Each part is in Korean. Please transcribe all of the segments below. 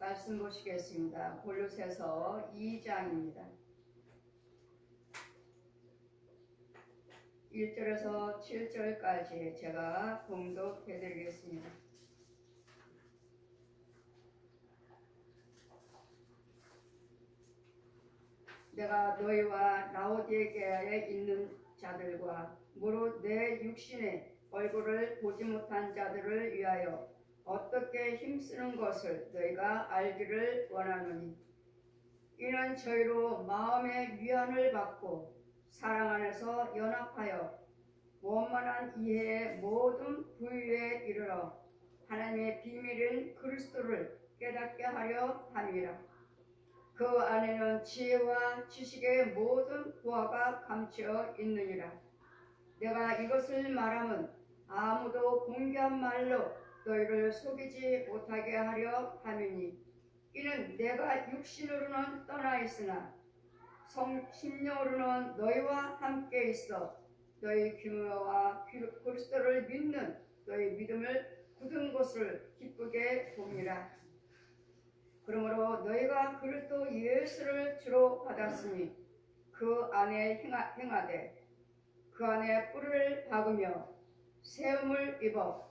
말씀 보시겠습니다. 골로새서 2장입니다. 1절에서 7절까지 제가 봉독해 드리겠습니다. 내가 너희와 라오디게아에 있는 자들과 무릇 내 육신의 얼굴을 보지 못한 자들을 위하여 어떻게 힘쓰는 것을 너희가 알기를 원하노니, 이는 저희로 마음의 위안을 받고 사랑 안에서 연합하여 원만한 이해의 모든 부유에 이르러 하나님의 비밀인 그리스도를 깨닫게 하려 함이라. 그 안에는 지혜와 지식의 모든 보화가 감추어 있느니라. 내가 이것을 말하면 아무도 공개한 말로 너희를 속이지 못하게 하려 함이니, 이는 내가 육신으로는 떠나 있으나 심령으로는 너희와 함께 있어 너희 규모와 그리스도를 믿는 너희 믿음을 굳은 것을 기쁘게 봅니다. 그러므로 너희가 그리스도 예수를 주로 받았으니 그 안에 행하되 그 안에 뿔을 박으며 세움을 입어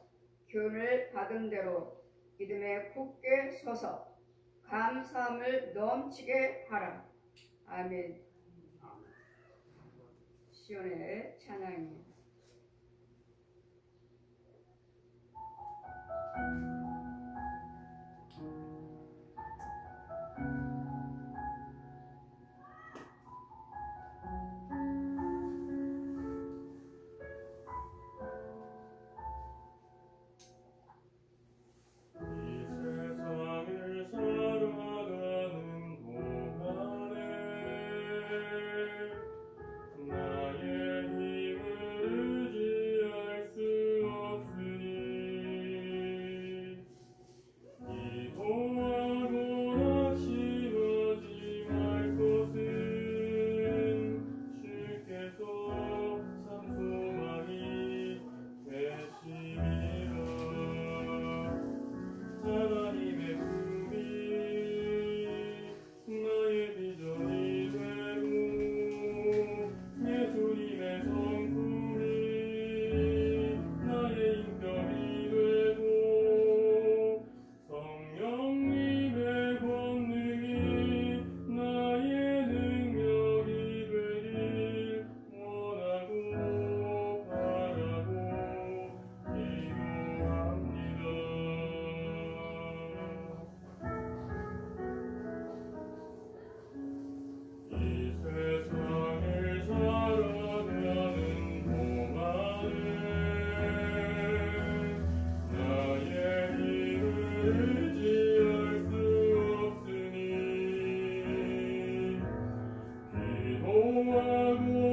교훈을 받은 대로 믿음에 굳게 서서 감사함을 넘치게 하라. 아멘. 시온의 찬양입니다. 원하고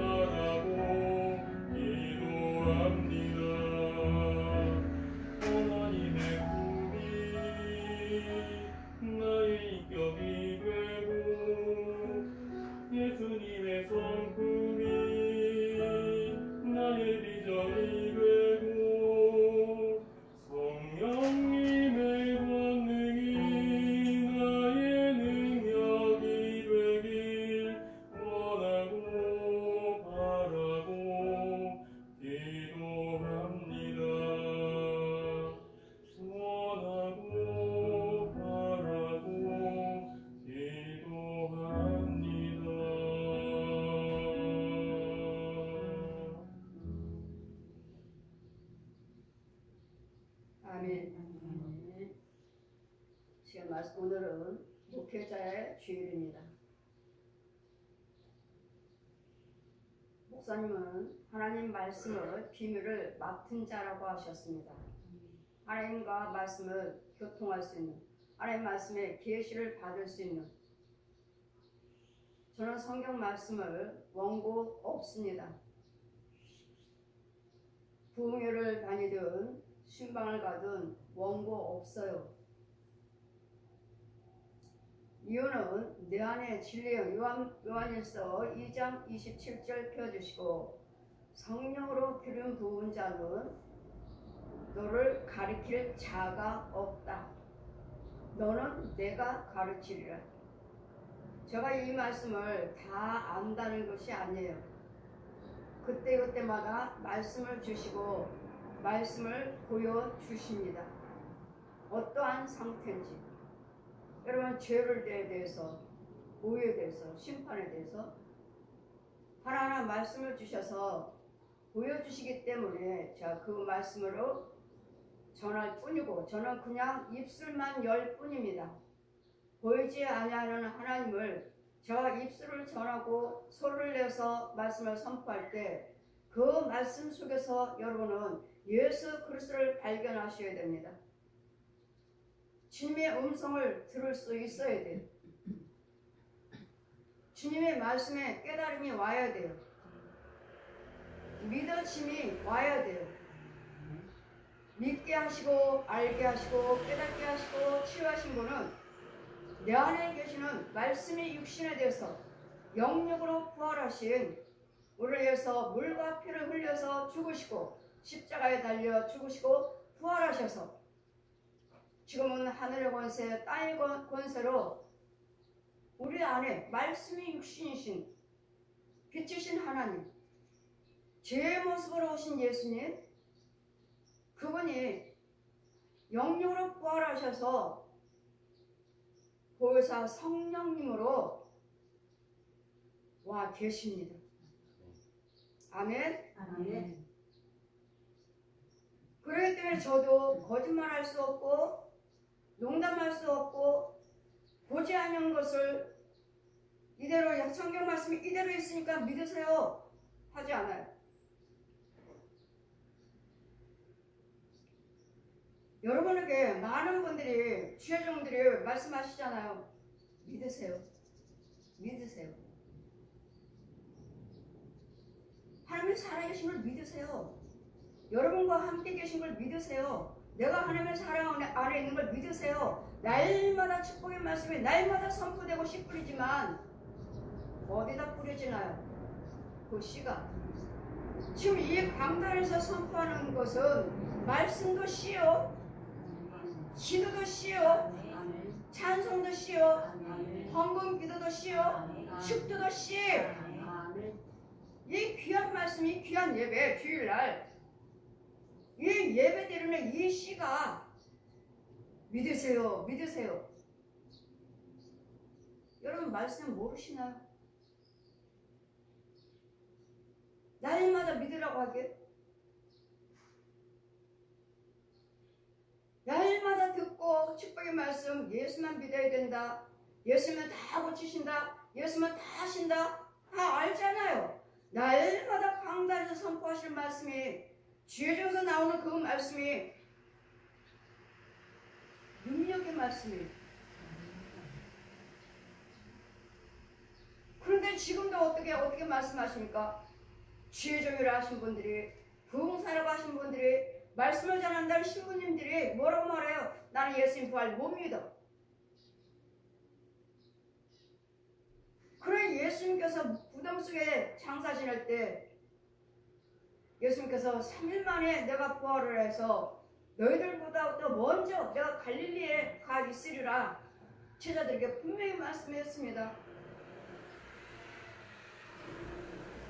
바라고 기도합니다. 오늘은 목회자의 주일입니다. 목사님은 하나님 말씀의 비밀을 맡은 자라고 하셨습니다. 하나님과 말씀을 교통할 수 있는, 하나님 말씀의 계시를 받을 수 있는, 저는 성경 말씀을 원고 없습니다. 부흥회를 다니든 신방을 가든 원고 없어요. 이유는 내 안에 진리의 요한일서 2장 27절 펴주시고, 성령으로 기름 부은 자는 너를 가르칠 자가 없다. 너는 내가 가르치리라. 제가 이 말씀을 다 안다는 것이 아니에요. 그때그때마다 말씀을 주시고 말씀을 보여주십니다. 어떠한 상태인지, 여러분 죄를 대해서, 오해에 대해서, 심판에 대해서 하나하나 말씀을 주셔서 보여주시기 때문에 제가 그 말씀으로 전할 뿐이고, 저는 그냥 입술만 열 뿐입니다. 보이지 아니하는 하나님을 제가 입술을 전하고 소리를 내서 말씀을 선포할 때 그 말씀 속에서 여러분은 예수 그리스도를 발견하셔야 됩니다. 주님의 음성을 들을 수 있어야 돼요. 주님의 말씀에 깨달음이 와야 돼요. 믿어짐이 와야 돼요. 믿게 하시고 알게 하시고 깨닫게 하시고 치유하신 분은 내 안에 계시는 말씀이 육신에 대해서 영육으로 부활하신 우리를 위해서 물과 피를 흘려서 죽으시고 십자가에 달려 죽으시고 부활하셔서 지금은 하늘의 권세, 땅의 권세로 우리 안에 말씀이 육신이신 빛이신 하나님, 죄의 모습으로 오신 예수님, 그분이 영육으로 부활하셔서 보혜사 성령님으로 와 계십니다. 아멘. 아멘. 그렇기 때문에 저도 거짓말할 수 없고 농담할 수 없고 보지 않은 것을 이대로 성경 말씀이 이대로 있으니까 믿으세요 하지 않아요. 여러분에게 많은 분들이 주여종들이 말씀하시잖아요. 믿으세요. 믿으세요. 하나님이 살아계신 걸 믿으세요. 여러분과 함께 계신 걸 믿으세요. 내가 하나님의 사랑 안에 있는 걸 믿으세요. 날마다 축복의 말씀이 날마다 선포되고 씨 뿌리지만 어디다 뿌려지나요? 그 씨가. 지금 이 강단에서 선포하는 것은 말씀도 씨요, 기도도 씨요, 찬송도 씨요, 헌금 기도도 씨요, 축도도 씨. 이 귀한 말씀이 귀한 예배, 주일날 이 예배 드리는 이 씨가 믿으세요, 믿으세요. 여러분 말씀 모르시나요? 날마다 믿으라고 하게, 날마다 듣고 축복의 말씀, 예수만 믿어야 된다, 예수면 다 고치신다, 예수만 다 하신다, 다 알잖아요. 날마다 강단에서 선포하실 말씀이, 주여져서 나오는 그 말씀이 능력의 말씀이. 그런데 지금도 어떻게 말씀하십니까? 주여종이라 하신 분들이, 부흥사라고 하신 분들이, 말씀을 전한다는 신부님들이 뭐라고 말해요? 나는 예수님 부활 못 믿어. 그래, 예수님께서 무덤 속에 장사 지낼 때 예수님께서 3일 만에 내가 부활을 해서 너희들보다 더 먼저 내가 갈릴리에 가 있으리라 제자들에게 분명히 말씀했습니다.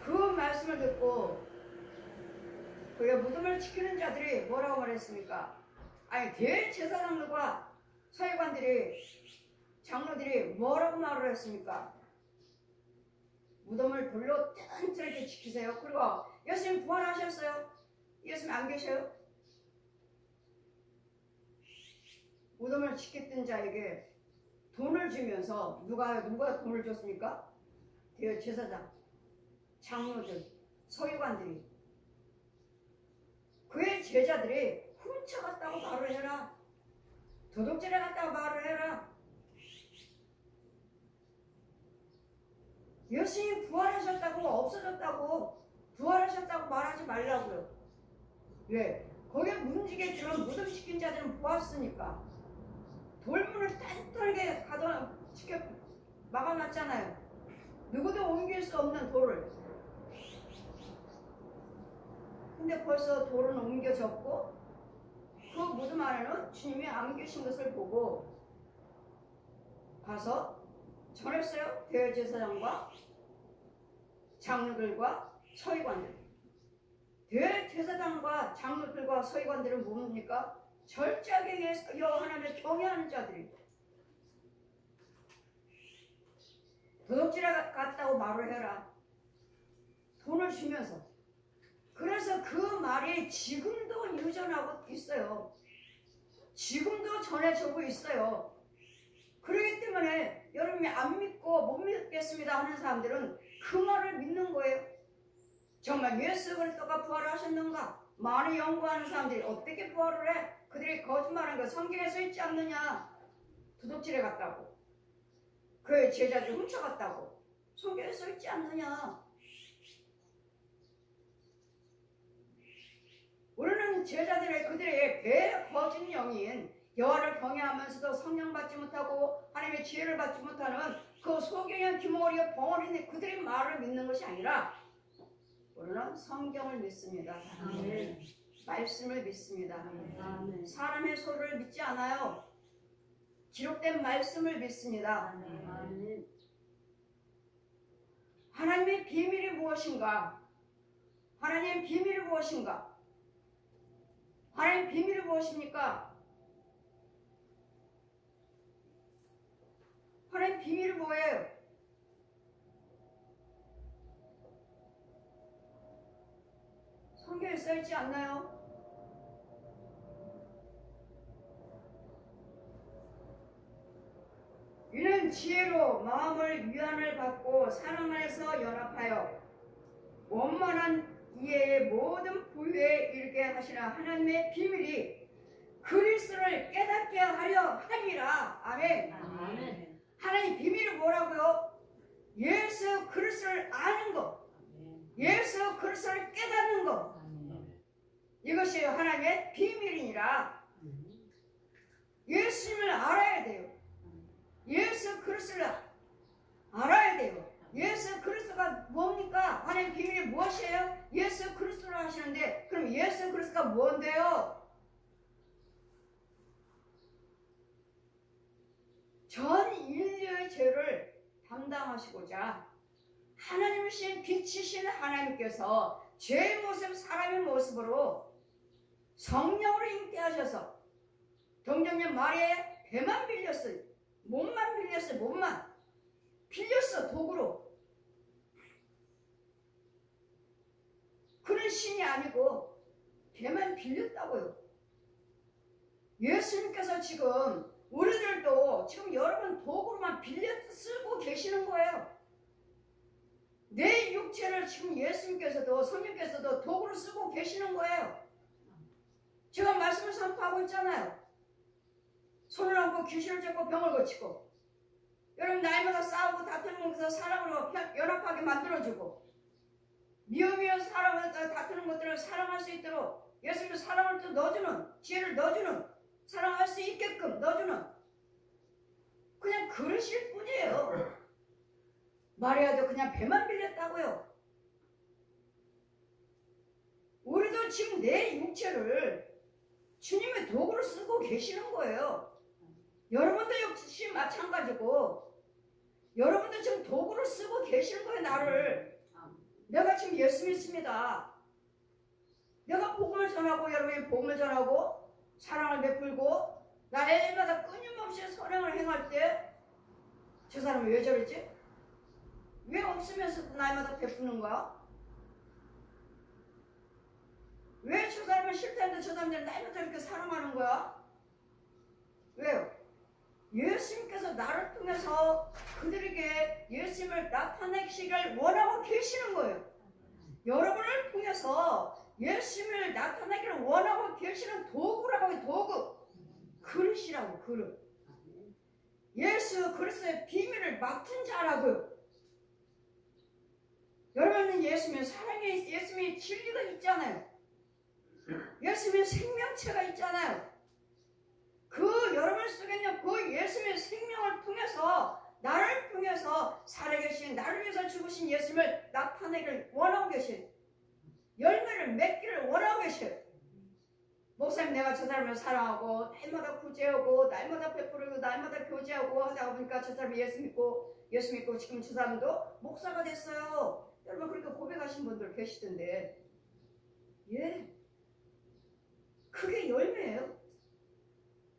그 말씀을 듣고 그의 무덤을 지키는 자들이 뭐라고 말했습니까? 아니, 대제사장들과 서기관들이, 장로들이 뭐라고 말을 했습니까? 무덤을 돌로 튼튼하게 지키세요. 그리고 예수님 부활하셨어요. 예수님 안 계셔요? 무덤을 지켰던 자에게 돈을 주면서 누가 돈을 줬습니까? 대제사장, 장로들, 서기관들이. 그의 제자들이 훔쳐갔다고 말을 해라. 도둑질해 갔다고 말을 해라. 예수님 부활하셨다고, 없어졌다고, 부활하셨다고 말하지 말라고요. 왜? 거기에 문지게 들은 무덤시킨 자들은 보았으니까. 돌문을 튼튼하게 지켜 막아놨잖아요. 누구도 옮길 수 없는 돌을. 근데 벌써 돌은 옮겨졌고 그 무덤 안에는 주님이 안 계신 것을 보고 가서 전했어요. 대제사장과 장로들과 서기관들. 대제사장과 장로들과 서기관들은 뭡니까? 절제하게 하나님을 경외하는 자들이. 도둑질해 갔다고 말을 해라. 돈을 주면서. 그래서 그 말이 지금도 유전하고 있어요. 지금도 전해지고 있어요. 그렇기 때문에 여러분이 안 믿고 못 믿겠습니다 하는 사람들은 그 말을 믿는 거예요. 정말 예수 그리스도가 부활하셨는가? 많이 연구하는 사람들이 어떻게 부활을 해? 그들이 거짓말하는 거 성경에 써 있지 않느냐? 도둑질해 갔다고. 그의 제자들 훔쳐갔다고. 성경에 써 있지 않느냐? 우리는 제자들의 그들의 배거짓 영인 여호와를 경외하면서도 성령 받지 못하고 하나님의 지혜를 받지 못하는 그 소경의 기머리의 벙어리 그들의 말을 믿는 것이 아니라 우리는 성경을 믿습니다. 아멘. 말씀을 믿습니다. 아멘. 사람의 소리를 믿지 않아요. 기록된 말씀을 믿습니다. 아멘. 하나님의 비밀이 무엇인가? 하나님의 비밀이 무엇인가? 하나님의 비밀이 무엇입니까? 하나님의 비밀이 뭐예요? 성경에 써있지 않나요? 이는 지혜로 마음을 위안을 받고 사랑 안에서 연합하여 원만한 이해의 모든 부유에 이르게 하시나 하나님의 비밀이 그리스도를 깨닫게 하려 하리라. 아멘. 아멘. 하나님 비밀이 뭐라고요? 예수 그리스도를 아는 것, 예수 그리스도를 깨닫는 것, 이것이 하나님의 비밀이니라. 예수님을 알아야 돼요. 예수 그리스도를 알아야 돼요. 예수 그리스도가 뭡니까? 하나님의 비밀이 무엇이에요? 예수 그리스도를 하시는데 그럼 예수 그리스도가 뭔데요? 전 인류의 죄를 담당하시고자 하나님이신 빛이신 하나님께서 죄의 모습, 사람의 모습으로 성령으로 잉태하셔서 동정녀 마리아의 배만 빌렸어요. 몸만 빌렸어요. 몸만 빌렸어. 도구로. 그런 신이 아니고 배만 빌렸다고요. 예수님께서 지금 우리들도 지금 여러분 도구로만 빌려 쓰고 계시는 거예요. 내 육체를 지금 예수님께서도 성령께서도 도구로 쓰고 계시는 거예요. 제가 말씀을 선포하고 있잖아요. 손을 얹고 귀신을 쫓고 병을 고치고 여러분 나이마다 싸우고 다투는 것에서 사랑으로 연합하게 만들어주고 미워미워 사랑을 다투는 것들을 사랑할 수 있도록 예수님의 사랑을 또 넣어주는 지혜를 넣어주는 사랑할 수 있게끔 넣어주는 그냥 그러실 뿐이에요. 마리아도 그냥 배만 빌렸다고요. 우리도 지금 내 육체를 주님의 도구로 쓰고 계시는 거예요. 여러분도 역시 마찬가지고 여러분도 지금 도구로 쓰고 계시는 거예요. 나를. 내가 지금 예수 믿습니다. 내가 복음을 전하고 여러분이 복음을 전하고 사랑을 베풀고 날마다 끊임없이 선행을 행할 때 저 사람이 왜 저러지? 왜 없으면서도 날마다 베푸는 거야? 왜 저 사람은 싫다는데 저 사람들은 날마다 이렇게 사랑하는 거야? 왜요? 예수님께서 나를 통해서 그들에게 예수님을 나타내시기를 원하고 계시는 거예요. 여러분을 통해서 예수님을 나타내기를 원하고 계시는 도구라고 해요. 도구. 그릇이라고. 그릇. 예수 그리스도의 비밀을 맡은 자라고요. 여러분은 예수님의 사랑이, 예수님의 진리가 있잖아요. 예수님의 생명체가 있잖아요. 그 여러분 속에 있는 그 예수님의 생명을 통해서, 나를 통해서 살아계신, 나를 위해서 죽으신 예수님을 나타내기를 원하고 계신, 열매를 맺기를 원하고 계신, 목사님 내가 저 사람을 사랑하고 날마다 구제하고 날마다 베풀고 날마다 교제하고 하다 보니까 저 사람이 예수 믿고 지금 저 사람도 목사가 됐어요. 여러분 그렇게 고백하신 분들 계시던데, 예, 그게 열매예요.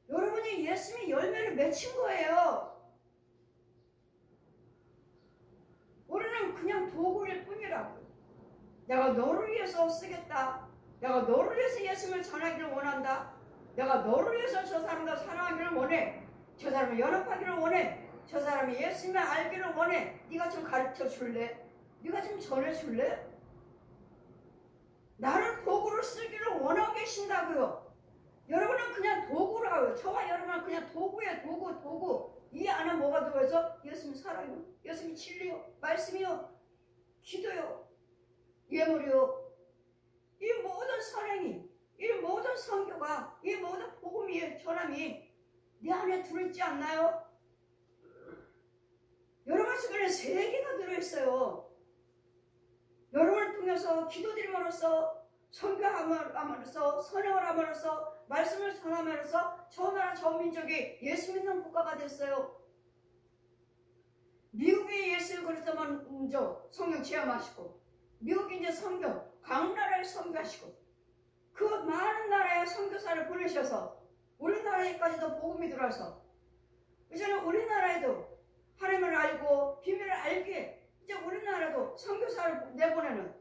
여러분이 예수님의 열매를 맺힌 거예요. 우리는 그냥 도구일 뿐이라고요. 내가 너를 위해서 쓰겠다. 내가 너를 위해서 예수님을 전하기를 원한다. 내가 너를 위해서 저 사람과 사랑하기를 원해. 저 사람을 연합하기를 원해. 저 사람이 예수님을 알기를 원해. 네가 좀 가르쳐 줄래? 네가 좀 전해 줄래? 나를 도구로 쓰기를 원하고 계신다고요. 여러분은 그냥 도구라고요. 저와 여러분은 그냥 도구예요. 도구. 이 안에 뭐가 들어있어? 예수님 사랑이요. 예수님 진리요. 말씀이요. 기도요. 예물이요. 이 모든 선행이, 이 모든 선교가, 이 모든 복음이, 전함이 내 안에 들어있지 않나요? 여러분 속에는 세 개가 들어있어요. 여러분을 통해서 기도드림으로써, 선교함으로써, 선행을 함으로써, 말씀을 전함으로써 저 나라 저 민족이 예수 믿는 국가가 됐어요. 미국이 예수 그리스도 먼저 성령 체험하시고, 미국이 이제 선교, 각 나라에 선교하시고, 그 많은 나라에 선교사를 보내셔서 우리나라에까지도 복음이 들어와서 이제는 우리나라에도 하나님을 알고 비밀을 알게, 이제 우리나라도 선교사를 내보내는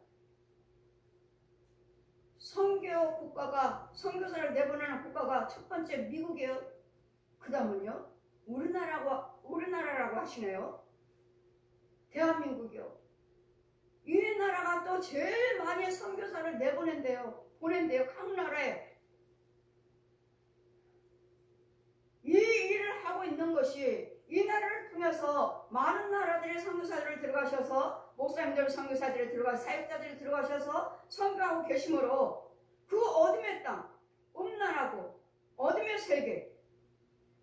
선교 국가가, 선교사를 내보내는 국가가 첫 번째 미국이에요. 그 다음은요 우리나라라고 하시네요. 대한민국이요. 이 나라가 또 제일 많이 선교사를 보낸대요. 각 나라에. 이 일을 하고 있는 것이, 이 나라를 통해서 많은 나라들의 선교사들을 들어가셔서, 목사님들 선교사들이 들어가서, 사역자들이 들어가셔서 선교하고 계시므로 그 어둠의 땅, 음란하고 어둠의 세계,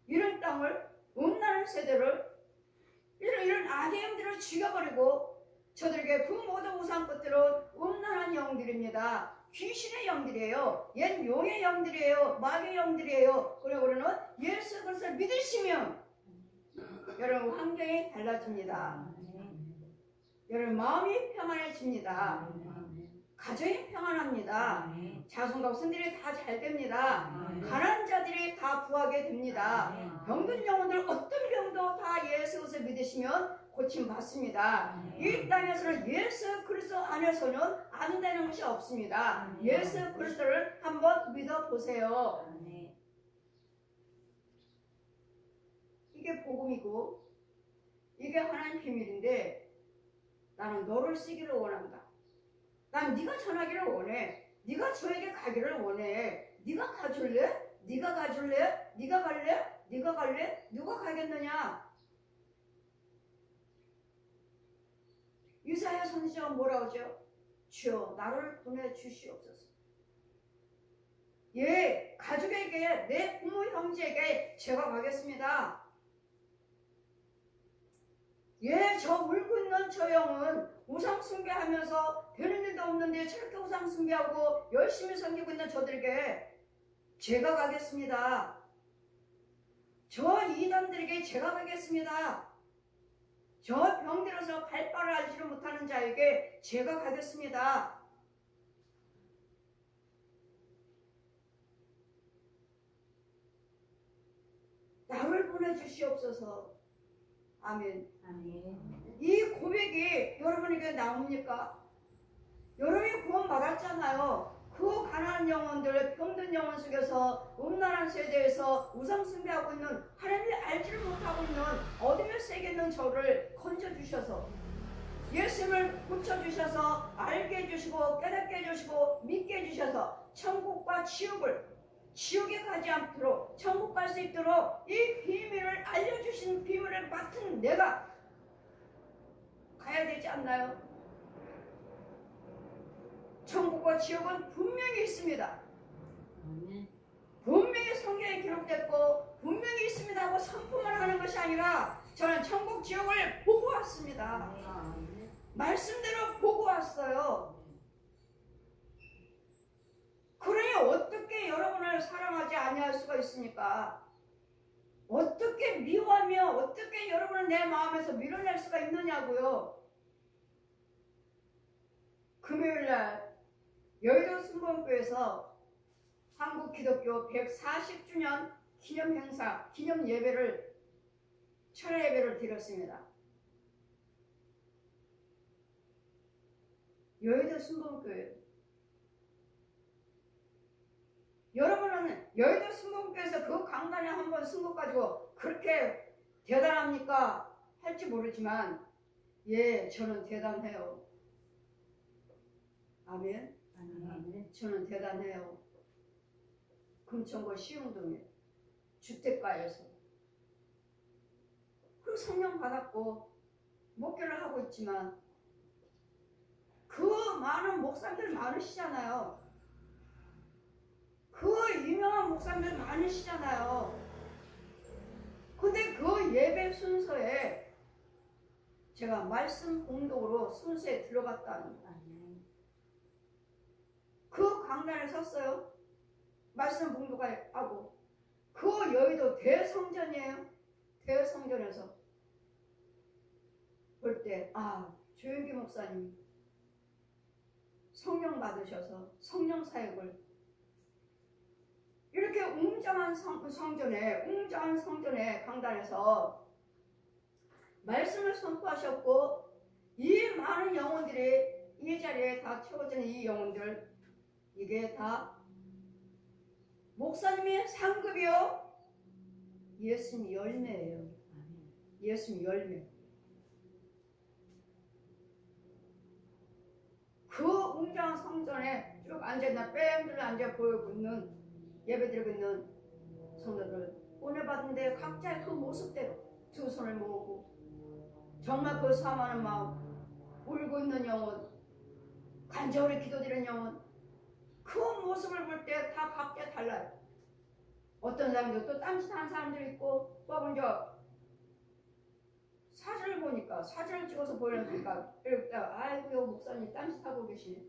이런 땅을, 음란한 세대를, 이런 악의 영들을 죽여버리고, 저들에게 그 모든 우상 것들은 음란한 영들입니다. 귀신의 영들이에요. 옛 용의 영들이에요. 마귀의 영들이에요. 그리고 우리는 예수 그리스도를 믿으시면 여러분 환경이 달라집니다. 여러분 마음이 평안해집니다. 가정이 평안합니다. 자손과 후손들이 다 잘 됩니다. 가난한 자들이 다 구하게 됩니다. 병든 영혼들 어떤 병도 다 예수 그리스도를 믿으시면 고침받습니다. 이 땅에서는 예수 그리스도 안에서는 안 되는 것이 없습니다. 예수 그리스도를 한번 믿어보세요. 이게 복음이고 이게 하나님 비밀인데, 나는 너를 쓰기를 원한다. 난 네가 전하기를 원해. 네가 저에게 가기를 원해. 네가 가줄래? 네가 가줄래? 네가 갈래? 네가 갈래? 누가 가겠느냐? 이사야 선지자가 뭐라 하죠? 주여 나를 보내주시옵소서. 예, 가족에게, 내 부모 형제에게 제가 가겠습니다. 예, 저 울고 있는 저 영은 우상 숭배하면서 되는 일도 없는데 저렇게 우상 숭배하고 열심히 섬기고 있는 저들에게 제가 가겠습니다. 저 이단들에게 제가 가겠습니다. 저 병들어서 갈 바를 알지를 못하는 자에게 제가 가겠습니다. 나를 보내주시옵소서. 아멘. 이 고백이 여러분에게 나옵니까? 여러분이 구원 받았잖아요. 그 가난한 영혼들, 병든 영혼 속에서 음란한 세대에서 우상 숭배하고 있는, 하나님이 알지를 못하고 있는 어둠의 세계에 있는 저를 건져주셔서 예수님을 붙여주셔서 알게 해주시고 깨닫게 해주시고 믿게 해주셔서 천국과 지옥에 가지 않도록 천국 갈 수 있도록 이 비밀을 알려주신 비밀을 맡은 내가 가야 되지 않나요? 천국과 지옥은 분명히 있습니다. 아멘. 분명히 성경에 기록됐고 분명히 있습니다 하고 선포만 하는 것이 아니라 저는 천국 지옥을 보고 왔습니다. 아멘. 말씀대로 보고 왔어요. 그러니 어떻게 여러분을 사랑하지 아니할 수가 있습니까? 어떻게 미워하며 어떻게 여러분을 내 마음에서 밀어낼 수가 있느냐고요. 금요일날 여의도 순복음교회에서 한국 기독교 140주년 기념 행사, 기념 예배를, 철야 예배를 드렸습니다. 여의도 순복음교회. 여러분은 여의도 순복음교회에서 그 강단에 한번 쓴 것 가지고 그렇게 대단합니까? 할지 모르지만 예, 저는 대단해요. 아멘. 아멘. 저는 대단해요. 금천구 시흥동에 주택가에서 그 성령 받았고 목회를 하고 있지만 그 많은 목사님들 많으시잖아요. 그 유명한 목사님들 많으시잖아요. 근데 그 예배 순서에 제가 말씀 공독으로 순서에 들어갔다는 아멘. 그 강단에 섰어요. 말씀 공독하고 그 여의도 대성전이에요. 대성전에서 볼 때 조영기 목사님 성령 받으셔서 성령 사역을 이렇게 웅장한 성전에 강단에서 말씀을 선포하셨고 이 많은 영혼들이 이 자리에 다 채워지는 이 영혼들, 이게 다 목사님의 상급이요, 예수님 열매예요. 아멘. 예수님 열매. 그 웅장한 성전에 쭉 앉아있는 뺑들 앉아 보이고 있는, 예배드리고 있는 성도들 은혜받은데 각자의 그 모습대로 두 손을 모으고 정말 그 사모하는 마음, 울고 있는 영혼, 간절히 기도드리는 영혼, 그 모습을 볼 때 다 각자 달라요. 어떤 사람들 또 딴짓하는 사람들이 있고, 또 먼저 사진을 보니까 사진을 찍어서 보여주니까 아이고 목사님 딴짓하고 계시네.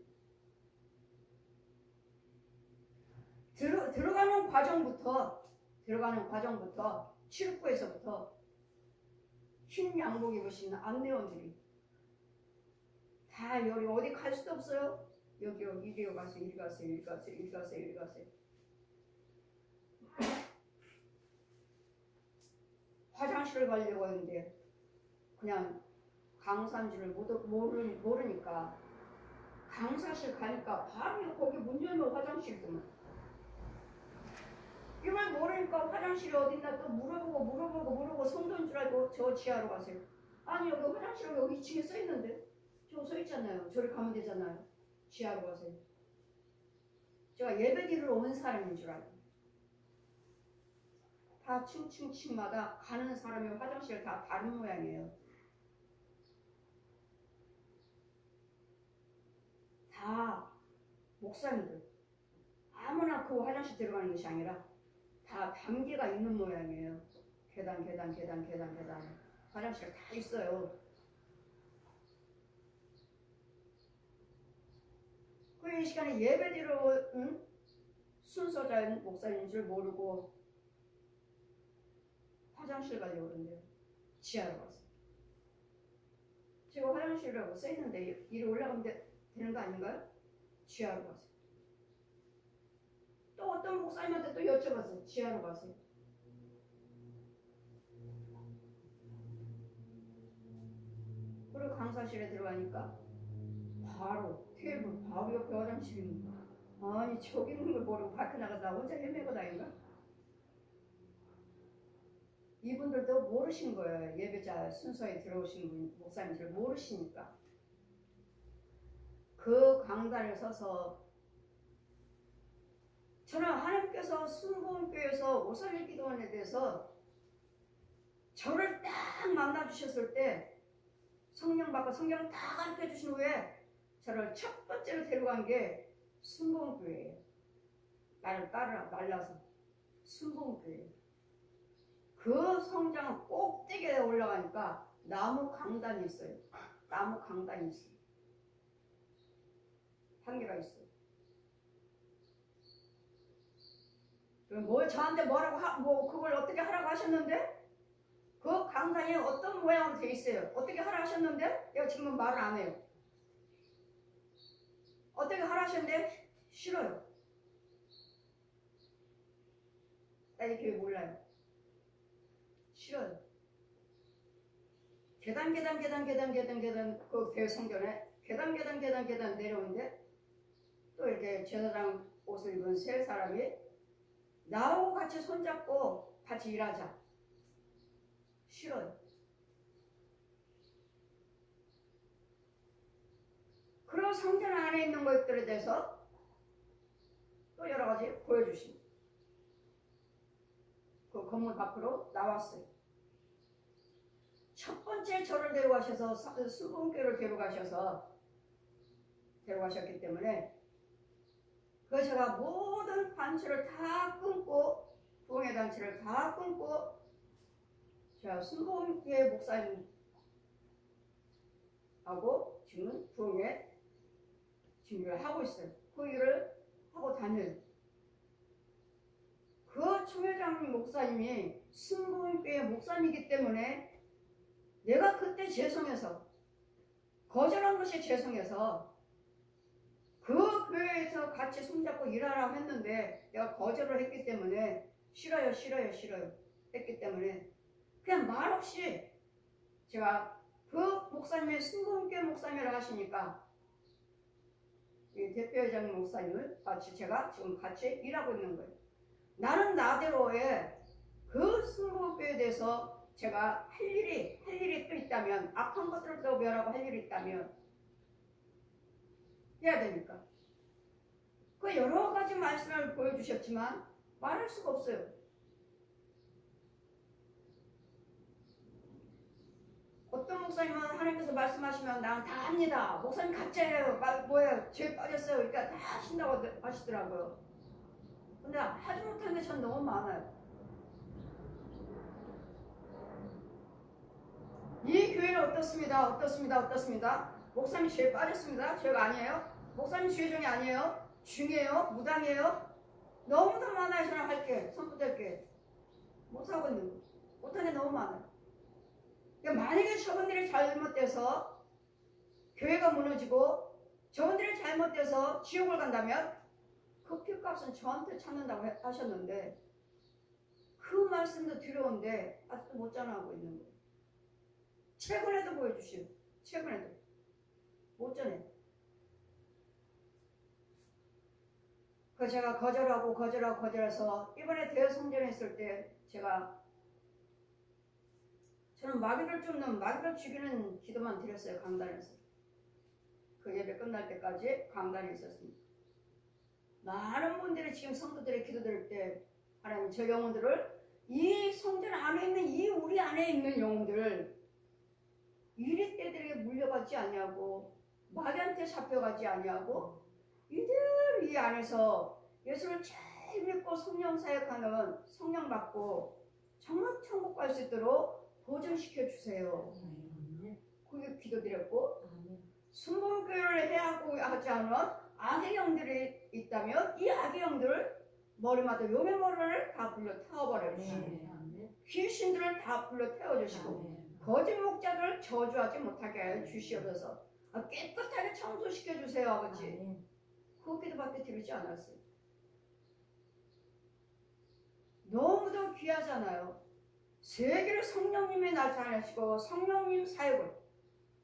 들어가는 과정부터 출입구에서부터 흰 양복 입으신 안내원들이 다 여기 어디 갈 수도 없어요. 여기요, 이리요 가세요, 이리 가세요, 이리 가세요, 이리 가세요, 이리 가세요. 화장실을 가려고 했는데 그냥 강사인 줄을 모르니까 강사실 가니까 바로 거기 문 열면 화장실이더만. 이걸 모르니까 화장실이 어딨나 또 물어보고 성도인 줄 알고 저 지하로 가세요. 아니 여기 화장실 여기 2층에 써있는데 저거 써있잖아요. 저리 가면 되잖아요. 지하로 가세요. 제가 예배드리러 온 사람인 줄 알고 다 층층층마다 가는 사람의 화장실 다 다른 모양이에요. 다 목사님들 아무나 그 화장실 들어가는 것이 아니라 다 단계가 있는 모양이에요. 계단 화장실 다 있어요. 그 이 시간에 예배드리러 온 순서자인 목사님인 줄 모르고 화장실 가려고 그러는데요. 지하로 가서. 제가 화장실이라고 써있는데 이리 올라가면 되는 거 아닌가요? 지하로 가서. 또 어떤 목사님한테 또 여쭤봤어요. 지하로 가세요. 그리고 강사실에 들어가니까 바로 테이블 바로 옆에 화장실입니다. 아니 저기 있는 걸 모르고 밖에 나가서 혼자 헤매고 다닌가? 이분들도 모르신 거예요. 예배자 순서에 들어오신 분, 목사님들 모르시니까. 그 강단에 서서 저는 하나님께서 순복음교회에서 오살리 기도원에 대해서 저를 딱 만나주셨을 때 성령 받고 성경을 다 가르쳐 주신 후에 저를 첫 번째로 데려간 게 순복음교회예요. 나를 날라서 순복음교회. 그 성장 꼭대기에 올라가니까 나무 강단이 있어요. 나무 강단이 있어요. 한 개가 있어요. 뭐 저한테 뭐라고 그걸 어떻게 하라고 하셨는데 그 강단이 어떤 모양으로 돼 있어요. 어떻게 하라 하셨는데 내가 지금은 말을 안 해요. 어떻게 하라 하셨는데 싫어요. 나 이 교회 몰라요. 싫어요. 계단 그 대성전에 계단 내려오는데 또 이렇게 제사장 옷을 입은 세 사람이 나하고 같이 손잡고 같이 일하자. 싫어요. 그리고 성전 안에 있는 것들에 대해서 또 여러 가지 보여주시고 그 건물 밖으로 나왔어요. 첫 번째 저를 데려가셔서 순복음교회를 데려가셨기 때문에 그 제가 모든 단체를 다 끊고 부흥회 단체를 다 끊고 제가 순복음교회 목사님하고 지금 부흥회 준비를 하고 있어요. 그 일을 하고 다녀요. 그 총회장 목사님이 순복음교회 목사님이기 때문에 내가 그때 죄송해서 거절한 것이 죄송해서 그 교회에서 같이 손잡고 일하라고 했는데 내가 거절을 했기 때문에 싫어요 했기 때문에 그냥 말없이 제가 그 목사님의 순복음교회 목사님이라고 하시니까 이 대표회장 목사님을 제가 지금 같이 일하고 있는 거예요. 나는 나대로의 그 순복음교회에 대해서 제가 할 일이 또 있다면 악한 것들을 또 멸하고 할 일이 있다면 해야 되니까. 그 여러 가지 말씀을 보여주셨지만 말할 수가 없어요. 어떤 목사님은 하나님께서 말씀하시면 난 다 합니다. 목사님 가짜예요. 뭐예요? 죄에 빠졌어요. 그러니까 다 하신다고 하시더라고요. 근데 하지 못한 게 전 너무 많아요. 이 교회는 어떻습니다. 목사님 죄에 빠졌습니다. 죄가 아니에요. 목사님 죄종이 아니에요. 중이에요. 무당이에요. 너무도 많아요. 저는 할게. 선포될게. 못하고 있는 거. 못한 게 너무 많아요. 그러니까 만약에 저분들이 잘못돼서 교회가 무너지고 저분들이 잘못돼서 지옥을 간다면 그 피값은 저한테 찾는다고 하셨는데 그 말씀도 두려운데 아직도 못 전하고 있는 거예요. 최근에도 보여주시오. 최근에도 못 전해. 그 제가 거절해서 이번에 대성전에 있을 때 저는 마귀를 죽이는 기도만 드렸어요. 강단에서. 그 예배 끝날 때까지 강단에 있었습니다. 많은 분들이 지금 성도들의 기도 드릴 때 하나님 저 영혼들을 이 성전 안에 있는 우리 안에 있는 영혼들을 이리 때들에게 물려가지 아니하고 마귀한테 잡혀가지 아니하고 이들 이 안에서 예수를 제일 믿고 성령 사역하는 성령 받고 정말 천국 갈 수 있도록 보존시켜 주세요. 그게 기도드렸고 순복음교회를 해야 하고 하지 않은 악의 영들이 있다면 이 악의 영들을 머리마다 용의 머리를 다 불러 태워버려 주시고 귀신들을 다 불러 태워주시고 거짓 목자들을 저주하지 못하게 하여 주시옵소서. 깨끗하게 청소시켜 주세요. 아버지. 그 기도밖에 드리지 않았어요. 너무도 귀하잖아요. 세계를 성령님이 나타내시고 성령님 사역을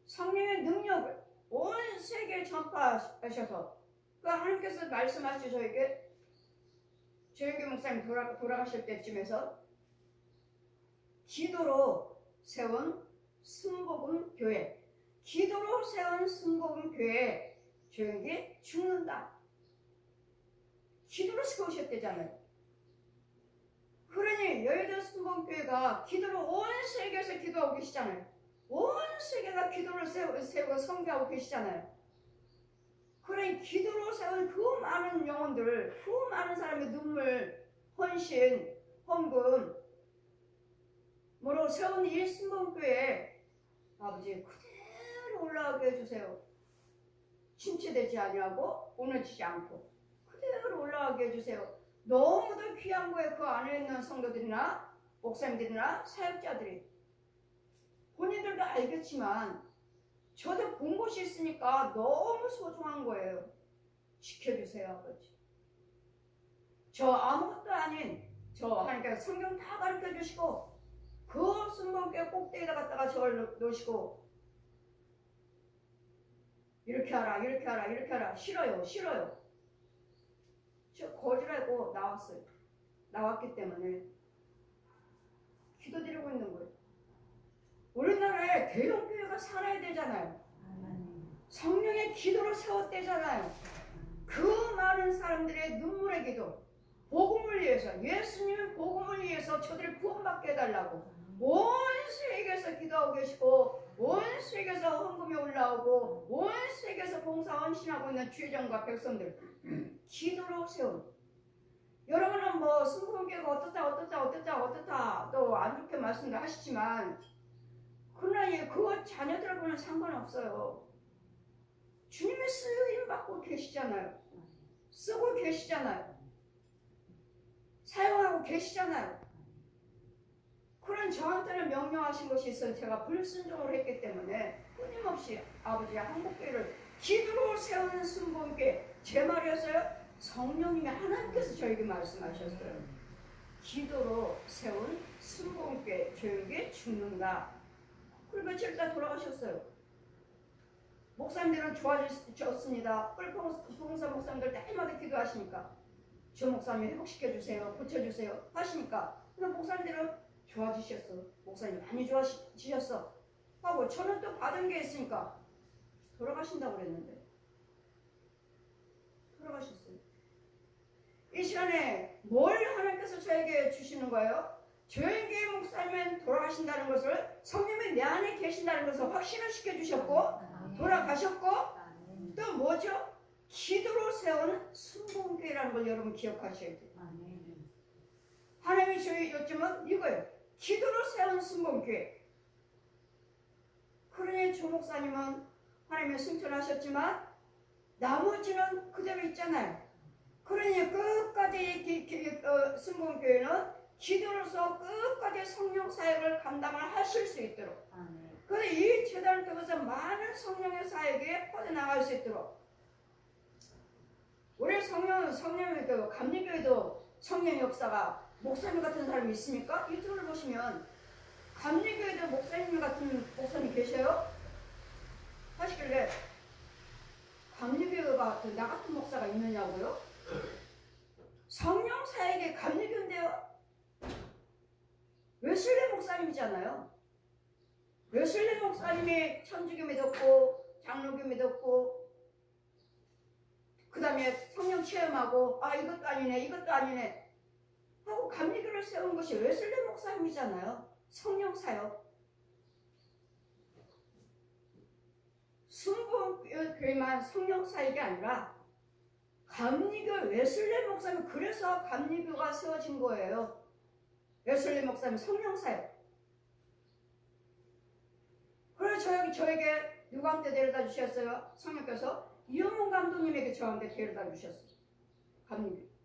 성령의 능력을 온 세계에 전파하셔서 그 하나님께서 말씀하시죠. 저에게 조영규 목사님 돌아가실 때쯤에서 기도로 세운 순복음 교회, 기도로 세운 순복음 교회 조영규 죽는다. 기도로 세우셨대잖아요. 그러니 여의도 순복음교회가 기도로 온 세계에서 기도하고 계시잖아요. 온 세계가 기도를 세우고 선교하고 계시잖아요. 그러니 기도로 세운 그 많은 영혼들, 그 많은 사람의 눈물, 헌신, 헌금 뭐로 세운 이 순복음교회 아버지 그대로 올라가게 해주세요. 침체되지 아니하고 무너지지 않고 그대로 올라가게 해주세요. 너무도 귀한 거예요. 그 안에 있는 성도들이나 목사님들이나 사역자들이. 본인들도 알겠지만 저도 본 곳이 있으니까 너무 소중한 거예요. 지켜주세요, 아버지. 저 아무것도 아닌 저 하나님께서 성경 다 가르쳐 주시고 그 순복음교회 꼭대기에다 갖다가 저를 놓으시고 이렇게 하라, 이렇게 하라, 이렇게 하라. 싫어요, 싫어요. 저 거절하고 나왔어요. 나왔기 때문에 기도드리고 있는 거예요. 우리나라에 대형교회가 살아야 되잖아요. 성령의 기도로 세웠대잖아요. 그 많은 사람들의 눈물의 기도, 복음을 위해서, 예수님의 복음을 위해서 저들을 구원받게 해달라고 온 세계에서 기도하고 계시고 온 세계에서 헌금이 올라오고 온 세계에서 봉사 헌신하고 있는 주의정과 백성들 기도로 세운. 여러분은 뭐 순복음교회가 어떻다 또 안 좋게 말씀도 하시지만 그러나 그거 자녀들하고는 상관없어요. 주님의 쓰임 받고 계시잖아요. 쓰고 계시잖아요. 사용하고 계시잖아요. 그런 저한테는 명령하신 것이 있어서 제가 불순종을 했기 때문에 끊임없이 아버지 한국교회를 기도로 세우는 순복음교회. 제 말이었어요. 성령님이 하나님께서 저에게 말씀하셨어요. 기도로 세운 순복음교회 조용히 죽는다. 그리고 며칠 있다 돌아가셨어요. 목사님들은 좋아졌습니다. 뿔봉사 목사님들 때마다 기도하시니까 저 목사님 회복시켜주세요, 고쳐주세요 하시니까 근데 목사님들은 좋아지셨어. 목사님 많이 좋아지셨어 하고 저는 또 받은 게 있으니까 돌아가신다고 그랬는데 돌아가셨어요. 이 시간에 뭘 하나님께서 저에게 주시는 거예요? 조영기 목사님은 돌아가신다는 것을 성령이 내 안에 계신다는 것을 확신을 시켜주셨고 돌아가셨고 또 뭐죠? 기도로 세운 순복음교회라는 걸 여러분 기억하셔야 돼요. 하나님이 저희 요점은 이거예요. 기도로 세운 순복음교회. 그러니 조 목사님은 하나님의 승천하셨지만 나머지는 그대로 있잖아요. 그러니 끝까지 순복음교회는 기도로서 끝까지 성령 사역을 감당을 하실 수 있도록 그런데 이 재단을 통해서 많은 성령의 사역에 퍼져나갈 수 있도록 우리 성령의 감리교회도 성령 역사가 목사님 같은 사람이 있습니까? 유튜브를 보시면 감리교회도 목사님 같은 목사님 계셔요? 하시길래 감리교회가 나 같은 목사가 있느냐고요? 성령 사역의 감리교인데요. 웨슬리 목사님이잖아요. 웨슬리 목사님이 천주교 믿었고 장로교 믿었고 그 다음에 성령 체험하고 이것도 아니네 이것도 아니네 하고 감리교를 세운 것이 웨슬리 목사님이잖아요. 성령 사역. 순복음교회만 성령 사역이 아니라 감리교 웨슬리 목사님 그래서 감리교가 세워진 거예요. 웨슬리 목사님 성령 사역. 그래서 저에게 누구한테 데려다 주셨어요? 성령께서 이용문 감독님에게 저한테 데려다 주셨어요. 감리교.